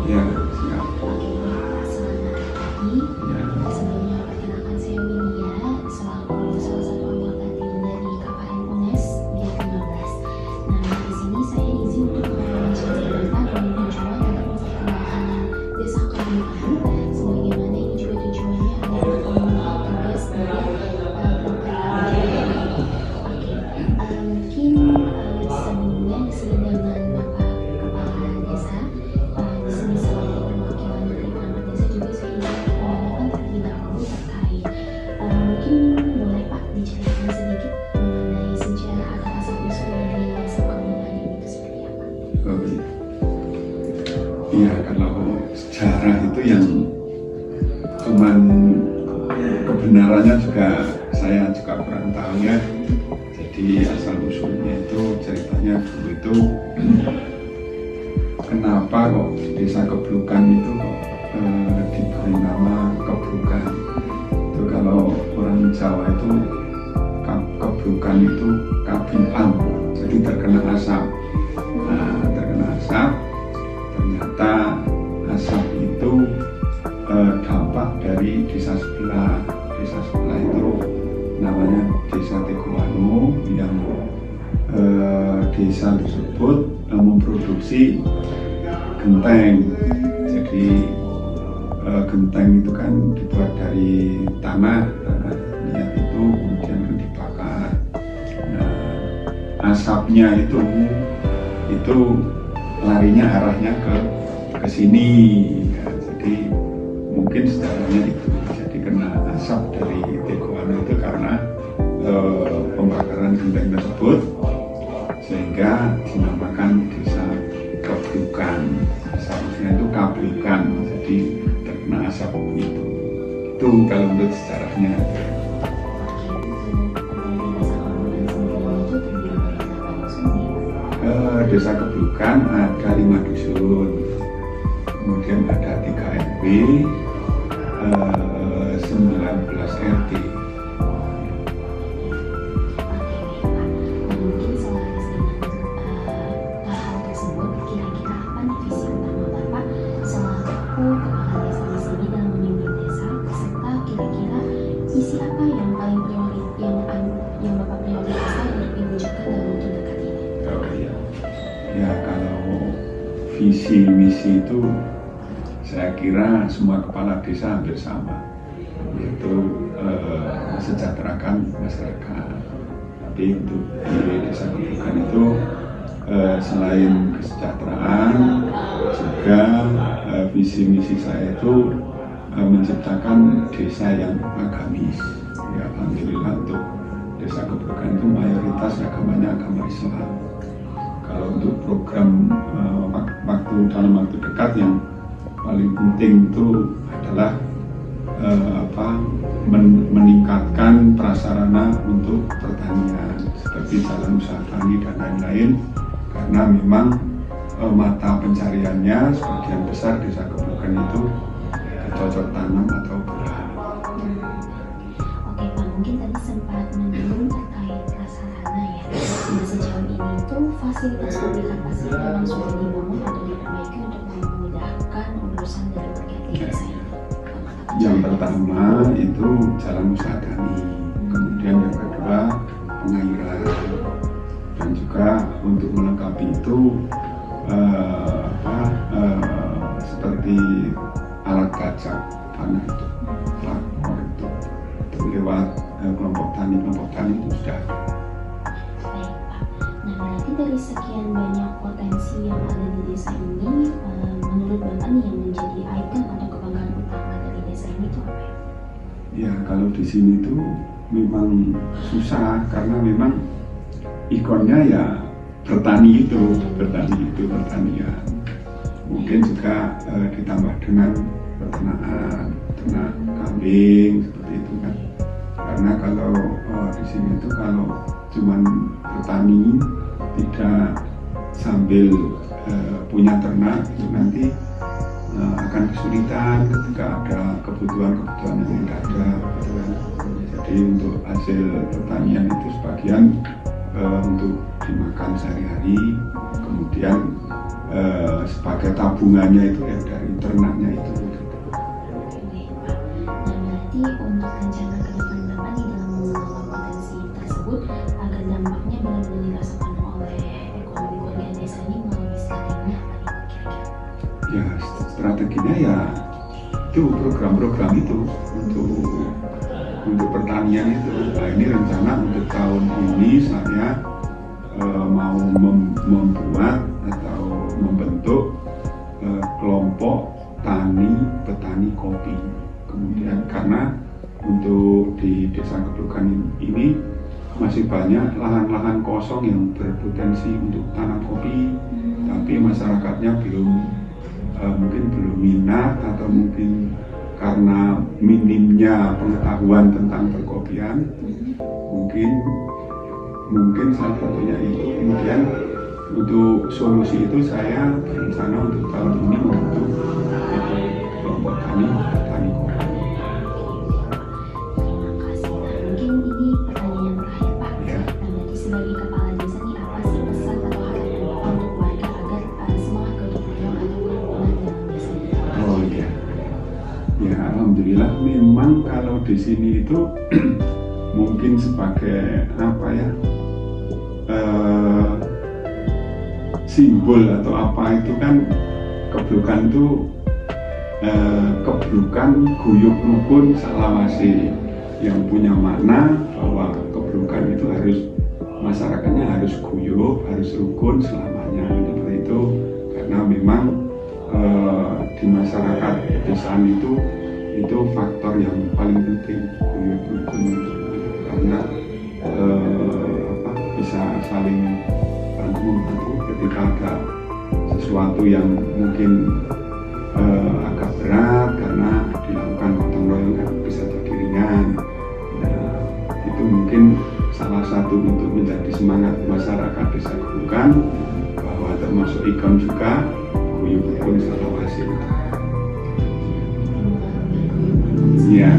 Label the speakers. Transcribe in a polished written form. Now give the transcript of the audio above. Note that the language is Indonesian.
Speaker 1: Ya, siap.
Speaker 2: Oke, Pak, selamat pagi.
Speaker 1: Ya.
Speaker 2: Sebelumnya perkenalkan saya Wilia, selaku salah satu anggota tim dari KKN UNES G15. Nah, di sini saya izin untuk menceritakan Bapak dan tujuan untuk memperkenalkan desa kebukaan, sebagaimana ini juga tujuannya adalah memenuhi tugas dari program JDI. Oke, mungkin sebelumnya di sini dengan Bapak Kepala Desa. Di sini sebagai perwakilan dari perangkat desa juga saya ingin menanyakan terlebih dahulu terkait mungkin boleh Pak diceritakan sedikit mengenai sejarah atau asal usul dari desa kebukaan ini itu seperti apa?
Speaker 1: Oke. Iya, kalau sejarah itu yang cuman kebenarannya juga saya juga kurang tahu ya. Jadi asal usulnya itu ceritanya dulu itu kenapa kok desa Keblukan itu kok diberi nama Keblukan. Itu kalau orang Jawa itu Keblukan itu kabian, jadi terkena asap. Nah, terkena asap, ternyata asap itu dampak dari desa sebelah. Desa sebelah itu namanya Desa Teguwanu, yang desa tersebut memproduksi genteng. Jadi genteng itu kan dibuat dari tanah liat itu kemudian kan dibakar. Nah, asapnya itu larinya arahnya ke sini ya. Jadi mungkin sejarahnya itu jadi kena asap dari Teguwanu itu karena pembakaran genteng tersebut, sehingga dinamakan desa Keblukan. Seharusnya itu Kablukan, jadi terkena asap itu. Itu kalau menurut sejarahnya. Desa Keblukan ada 5 dusun, kemudian ada 3 RW, 19 RT.
Speaker 2: Mungkin selaras dengan hal tersebut, kira-kira apa nih visi utama Bapak selaku kepala desa di sini dalam memimpin desa, serta kira-kira isi apa yang paling yang Bapak prioritaskan untuk diwujudkan dalam waktu dekat ini?
Speaker 1: Oh iya, ya kalau visi misi itu saya kira semua kepala desa hampir sama, yaitu mensejahterakan masyarakat. Tapi untuk di desa Keblukan itu selain kesejahteraan, juga visi misi saya itu menciptakan desa yang agamis. Ya, alhamdulillah untuk desa Keblukan itu mayoritas agamanya agama Islam. Kalau untuk program dalam waktu dekat yang paling penting itu adalah meningkatkan prasarana untuk pertanian seperti jalan usaha tani dan lain-lain, karena memang mata pencariannya sebagian besar desa Keblukan itu cocok tanam atau beras.
Speaker 2: Oke Pak, mungkin tadi sempat menyinggung terkait prasarana ya. Nah, sejauh ini itu fasilitas publik apa sih yang sudah dibangun atau diperbaiki untuk memudahkan urusan dari berbagai desa ini?
Speaker 1: Yang pertama itu jalan usaha tani, kemudian yang kedua pengairan, dan juga untuk melengkapi itu seperti alat gajah tanah itu, traktor itu lewat kelompok tani itu sudah.
Speaker 2: Baik Pak, nah berarti dari sekian banyak potensi yang ada di desa ini, menurut Bapak nih yang menjadi ikon atau kebanggaan utama dari desa ini itu apa ya?
Speaker 1: Ya, kalau di sini tuh memang susah karena memang ikonnya ya pertanian. Mungkin juga ditambah dengan peternakan, ternak kambing seperti itu kan. Karena kalau di sini tuh kalau cuman bertani tidak sambil punya ternak itu nanti akan kesulitan ketika ada kebutuhan yang tidak ada. Jadi untuk hasil pertanian itu sebagian untuk dimakan sehari-hari, kemudian sebagai tabungannya itu ya dari ternaknya itu.
Speaker 2: Baik, Pak. Nah, berarti untuk rencana ke depan Bapak nih dalam mengelola potensi tersebut agar dampaknya benar-benar dirasakan oleh ekonomi keluarga desa ini melalui strategi apa nih Pak kira-kira?
Speaker 1: Ya strateginya ya itu program-program itu untuk pertanian itu. Nah, ini rencana untuk tahun ini saya mau membuat atau membentuk kelompok petani kopi. Kemudian karena untuk di Desa Geblugan ini masih banyak lahan-lahan kosong yang berpotensi untuk tanam kopi, tapi masyarakatnya mungkin belum minat atau mungkin karena minimnya pengetahuan tentang perkopian, mungkin salah satunya itu. Kemudian untuk solusi itu saya berencana untuk tahun ini membentuk kelompok petani kopi.
Speaker 2: Terima kasih. Nah, mungkin ini pertanyaan yang terakhir Pak.
Speaker 1: Ya.
Speaker 2: Nah, berarti sebagai kepala desa nih apa sih pesan atau harapan Bapak untuk warga agar semangat gotong royong atau kerukunan dalam desa ini?
Speaker 1: Oh iya, ya alhamdulillah memang kalau di sini itu mungkin sebagai apa ya, simbol atau apa itu kan Geblugan itu Geblugan guyub rukun salawase, yang punya makna bahwa Geblugan itu harus masyarakatnya harus guyub, harus rukun selamanya. Seperti itu karena memang di masyarakat pedesaan itu faktor yang paling penting, guyub rukun, karena bisa saling bantu ketika ada sesuatu yang mungkin agak berat karena dilakukan gotong royong kan bisa jadi ringan. Nah, itu mungkin salah satu untuk menjadi semangat masyarakat Desa Geblugan, bahwa termasuk ikon juga guyub rukun salawase.
Speaker 2: Guyub rukun
Speaker 1: Ya.